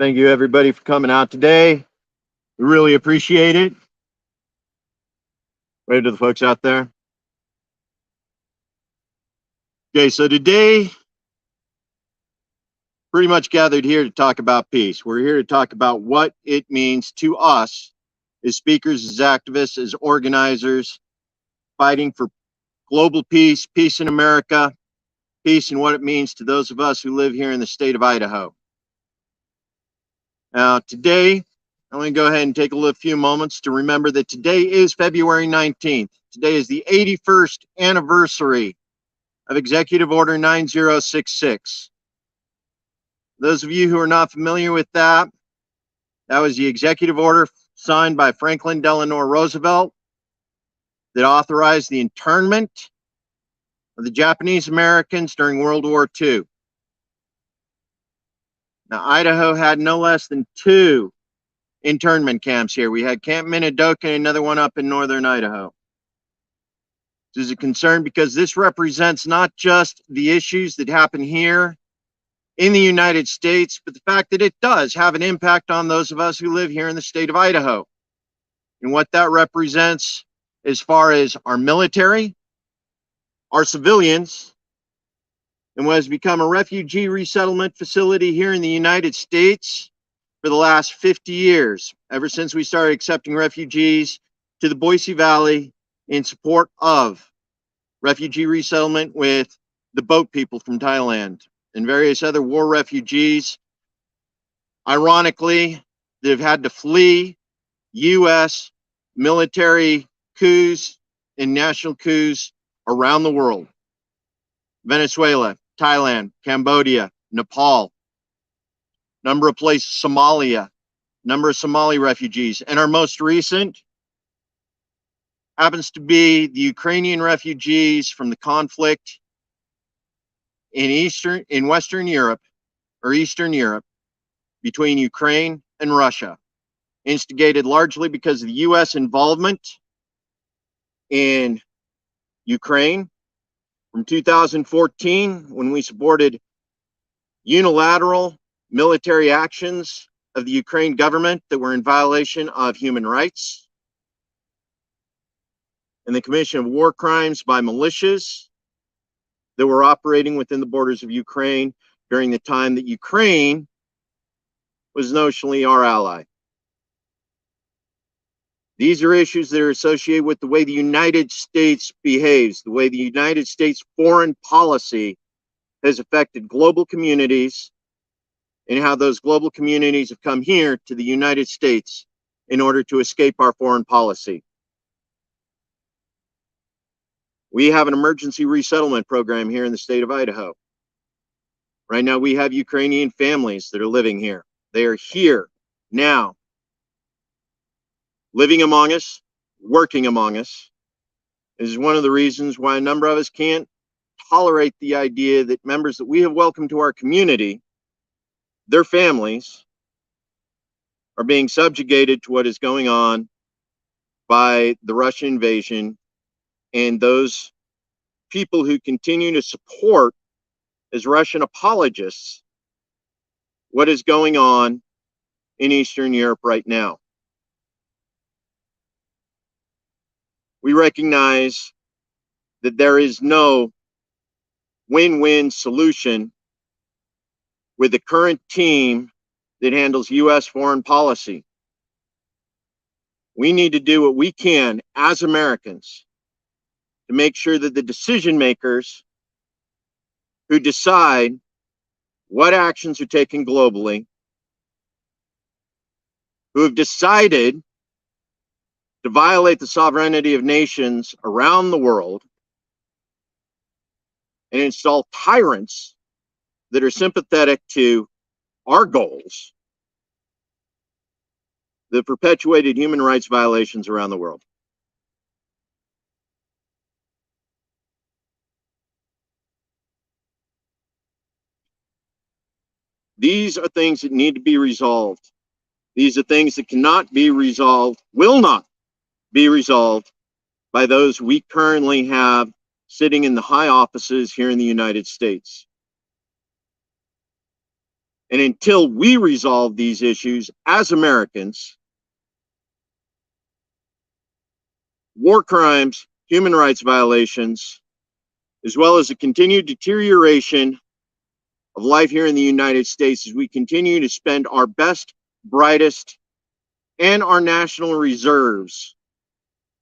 Thank you, everybody, for coming out today. We really appreciate it. Wave to the folks out there. Okay, so today, pretty much gathered here to talk about peace. We're here to talk about what it means to us as speakers, as activists, as organizers, fighting for global peace, peace in America, peace and what it means to those of us who live here in the state of Idaho. Now, today, I'm going to go ahead and take a few moments to remember that today is February 19th. Today is the 81st anniversary of Executive Order 9066. Those of you who are not familiar with that was the executive order signed by Franklin Delano Roosevelt that authorized the internment of the Japanese Americans during World War II. Now, Idaho had no less than 2 internment camps here. We had Camp Minidoka and another one up in northern Idaho. This is a concern because this represents not just the issues that happen here in the United States, but the fact that it does have an impact on those of us who live here in the state of Idaho. And what that represents as far as our military, our civilians, and what has become a refugee resettlement facility here in the United States for the last 50 years, ever since we started accepting refugees to the Boise Valley in support of refugee resettlement with the boat people from Thailand and various other war refugees, ironically, that have had to flee U.S. military coups and national coups around the world. Venezuela, Thailand, Cambodia, Nepal, number of places, Somalia, number of Somali refugees. And our most recent happens to be the Ukrainian refugees from the conflict in Western Europe, or Eastern Europe, between Ukraine and Russia, instigated largely because of the U.S. involvement in Ukraine from 2014, when we supported unilateral military actions of the Ukraine government that were in violation of human rights, and the commission of war crimes by militias that were operating within the borders of Ukraine during the time that Ukraine was notionally our ally. These are issues that are associated with the way the United States behaves, the way the United States foreign policy has affected global communities, and how those global communities have come here to the United States in order to escape our foreign policy. We have an emergency resettlement program here in the state of Idaho. Right now, we have Ukrainian families that are living here. They are here now, living among us, working among us. This is one of the reasons why a number of us can't tolerate the idea that members that we have welcomed to our community, their families, are being subjugated to what is going on by the Russian invasion and those people who continue to support, as Russian apologists, what is going on in Eastern Europe right now. We recognize that there is no win-win solution with the current team that handles U.S. foreign policy. We need to do what we can as Americans to make sure that the decision makers who decide what actions are taken globally, who have decided to violate the sovereignty of nations around the world and install tyrants that are sympathetic to our goals, that perpetuated human rights violations around the world. These are things that need to be resolved. These are things that cannot be resolved, will not be resolved by those we currently have sitting in the high offices here in the United States. And until we resolve these issues as Americans, war crimes, human rights violations, as well as the continued deterioration of life here in the United States as we continue to spend our best, brightest, and our national reserves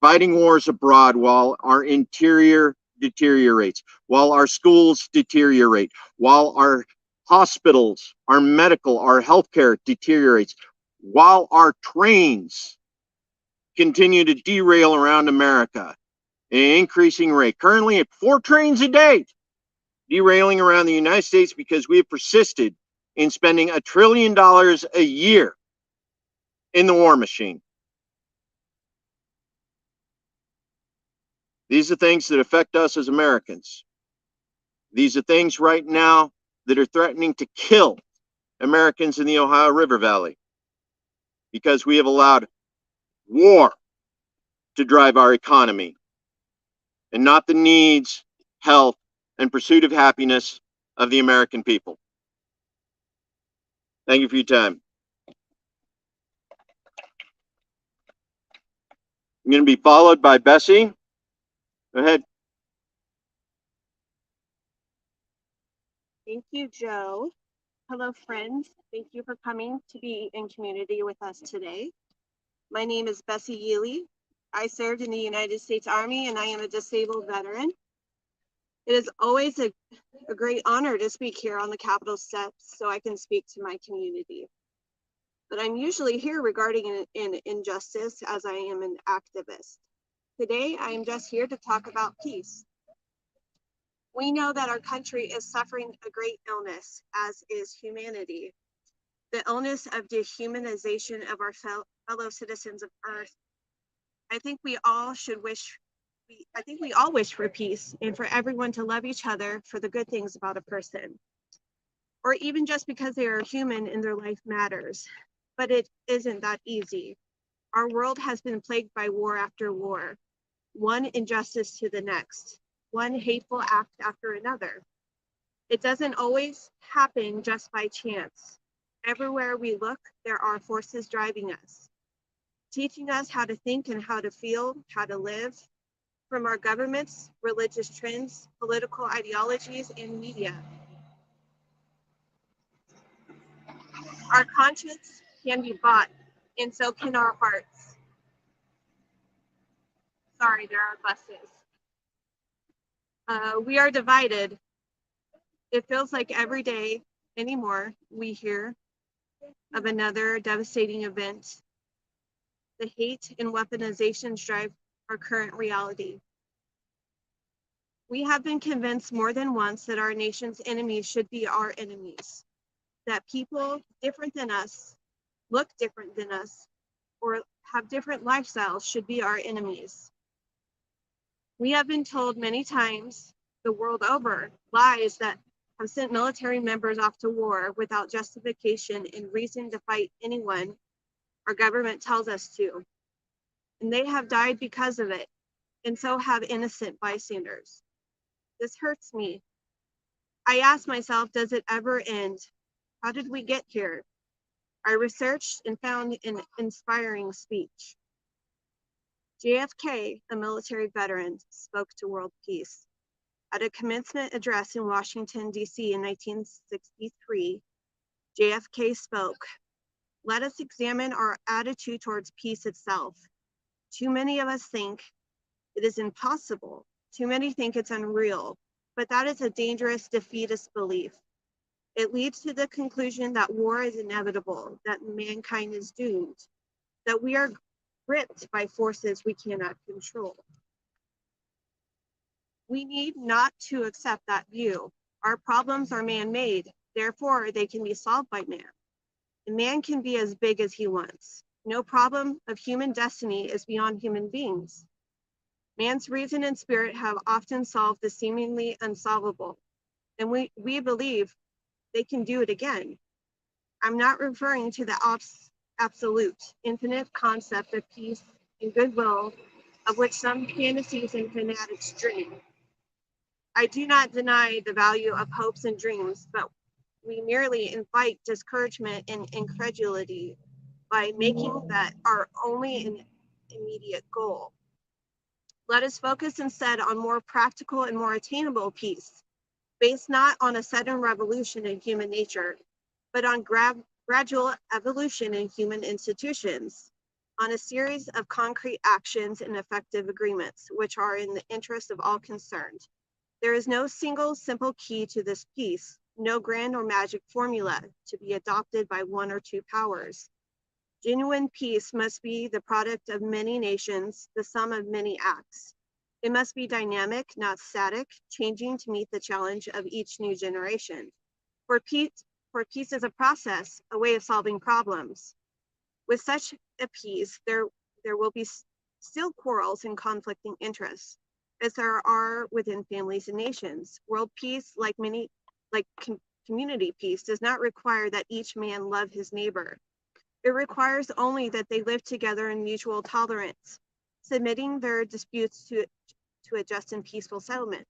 fighting wars abroad while our interior deteriorates, while our schools deteriorate, while our hospitals, our medical, our healthcare deteriorates, while our trains continue to derail around America at an increasing rate. Currently at 4 trains a day derailing around the United States because we have persisted in spending $1 trillion a year in the war machine. These are things that affect us as Americans. These are things right now that are threatening to kill Americans in the Ohio River Valley because we have allowed war to drive our economy and not the needs, health, and pursuit of happiness of the American people. Thank you for your time. I'm going to be followed by Bessie. Go ahead. Thank you, Joe. Hello, friends. Thank you for coming to be in community with us today. My name is Bessie Yealy. I served in the United States Army and I am a disabled veteran. It is always a great honor to speak here on the Capitol steps so I can speak to my community. But I'm usually here regarding an injustice as I am an activist. Today, I am just here to talk about peace. We know that our country is suffering a great illness, as is humanity. The illness of dehumanization of our fellow citizens of Earth. I think we all wish for peace and for everyone to love each other for the good things about a person, or even just because they are human and their life matters. But it isn't that easy. Our world has been plagued by war after war, one injustice to the next, one hateful act after another. It doesn't always happen just by chance. Everywhere we look, there are forces driving us, teaching us how to think and how to feel, how to live, from our governments, religious trends, political ideologies, and media. Our conscience can be bought, and so can our hearts. Sorry, there are buses. We are divided. It feels like every day anymore we hear of another devastating event. The hate and weaponizations drive our current reality. We have been convinced more than once that our nation's enemies should be our enemies, that people different than us, look different than us, or have different lifestyles should be our enemies. We have been told many times, the world over, lies that have sent military members off to war without justification and reason to fight anyone our government tells us to. And they have died because of it, and so have innocent bystanders. This hurts me. I ask myself, does it ever end? How did we get here? I researched and found an inspiring speech. JFK, a military veteran, spoke to world peace. At a commencement address in Washington, D.C. in 1963, JFK spoke, "Let us examine our attitude towards peace itself. Too many of us think it is impossible. Too many think it's unreal, but that is a dangerous defeatist belief. It leads to the conclusion that war is inevitable, that mankind is doomed, that we are gripped by forces we cannot control. We need not to accept that view. Our problems are man-made, therefore they can be solved by man. And man can be as big as he wants. No problem of human destiny is beyond human beings. Man's reason and spirit have often solved the seemingly unsolvable, and we believe they can do it again. I'm not referring to the absolute, infinite concept of peace and goodwill of which some fantasies and fanatics dream. I do not deny the value of hopes and dreams, but we merely invite discouragement and incredulity by making that our only and immediate goal. Let us focus instead on more practical and more attainable peace, based not on a sudden revolution in human nature, but on gradual evolution in human institutions, on a series of concrete actions and effective agreements, which are in the interest of all concerned. There is no single simple key to this peace, no grand or magic formula to be adopted by one or two powers. Genuine peace must be the product of many nations, the sum of many acts. It must be dynamic, not static, changing to meet the challenge of each new generation. For peace is a process, a way of solving problems. With such a peace, there will be still quarrels and conflicting interests, as there are within families and nations. World peace, like community peace, does not require that each man love his neighbor. It requires only that they live together in mutual tolerance, submitting their disputes to a just and peaceful settlement.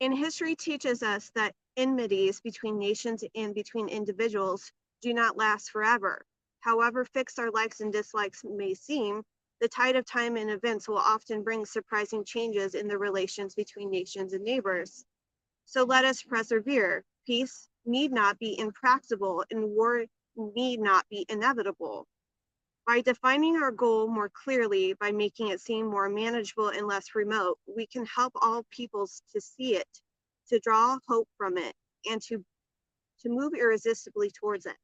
And history teaches us that enmities between nations and between individuals do not last forever. However fixed our likes and dislikes may seem, the tide of time and events will often bring surprising changes in the relations between nations and neighbors. So let us persevere. Peace need not be impractical, and war need not be inevitable. By defining our goal more clearly, by making it seem more manageable and less remote, we can help all peoples to see it, to draw hope from it, and to move irresistibly towards it.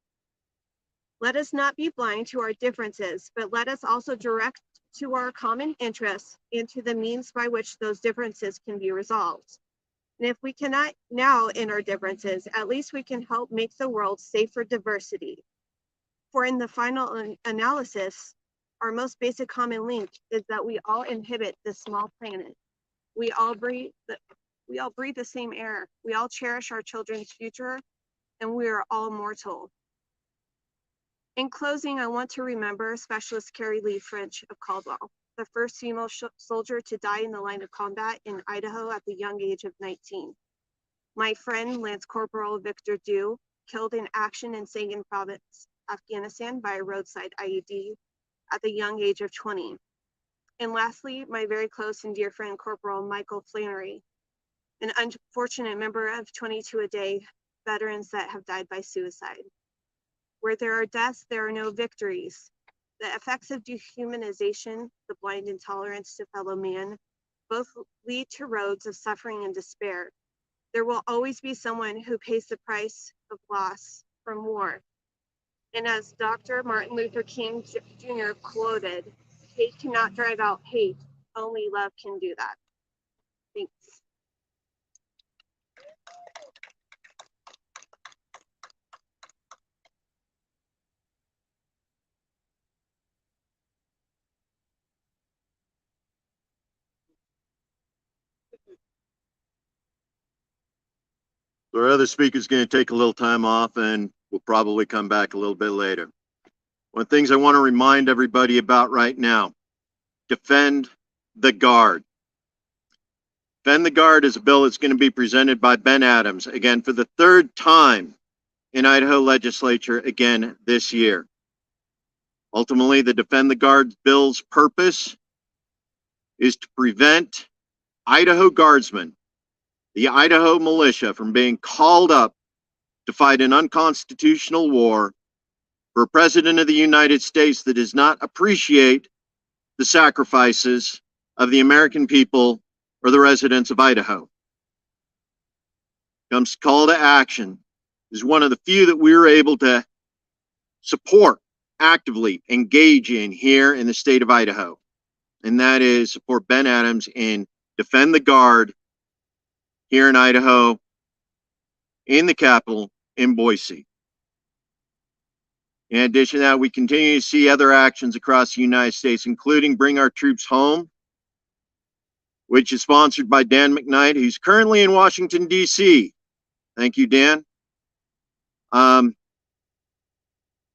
Let us not be blind to our differences, but let us also direct to our common interests and to the means by which those differences can be resolved. And if we cannot now end our differences, at least we can help make the world safe for diversity. For in the final analysis, our most basic common link is that we all inhabit this small planet. We all breathe the same air. We all cherish our children's future, and we are all mortal. In closing, I want to remember Specialist Carrie Lee French of Caldwell, the first female soldier to die in the line of combat in Idaho at the young age of 19. My friend, Lance Corporal Victor Dew, killed in action in Sangin Province, Afghanistan by a roadside IED at the young age of 20. And lastly, my very close and dear friend, Corporal Michael Flannery, an unfortunate member of 22 a Day veterans that have died by suicide. Where there are deaths, there are no victories. The effects of dehumanization, the blind intolerance to fellow man, both lead to roads of suffering and despair. There will always be someone who pays the price of loss from war. And as Dr. Martin Luther King Jr. quoted, hate cannot drive out hate, only love can do that. Thanks. Our other speaker's going to take a little time off and we'll probably come back a little bit later. One of the things I want to remind everybody about right now, defend the guard. Defend the guard is a bill that's going to be presented by Ben Adams, again, for the third time in Idaho legislature again this year. Ultimately, the Defend the Guard bill's purpose is to prevent Idaho guardsmen, the Idaho militia, from being called up to fight an unconstitutional war for a president of the United States that does not appreciate the sacrifices of the American people or the residents of Idaho. Comes call to action is one of the few that we were able to support, actively engage in here in the state of Idaho. And that is support Ben Adams in Defend the Guard here in Idaho, in the capital, in Boise. In addition to that, we continue to see other actions across the United States, including Bring Our Troops Home, which is sponsored by Dan McKnight, who's currently in Washington, D.C. Thank you, Dan.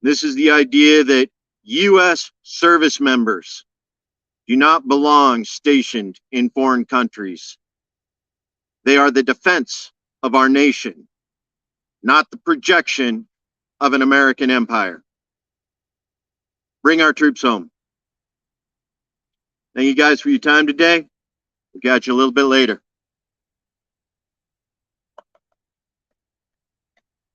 This is the idea that U.S. service members do not belong stationed in foreign countries. They are the defense of our nation. not the projection of an American empire. Bring our troops home. Thank you guys for your time today. We'll catch you a little bit later.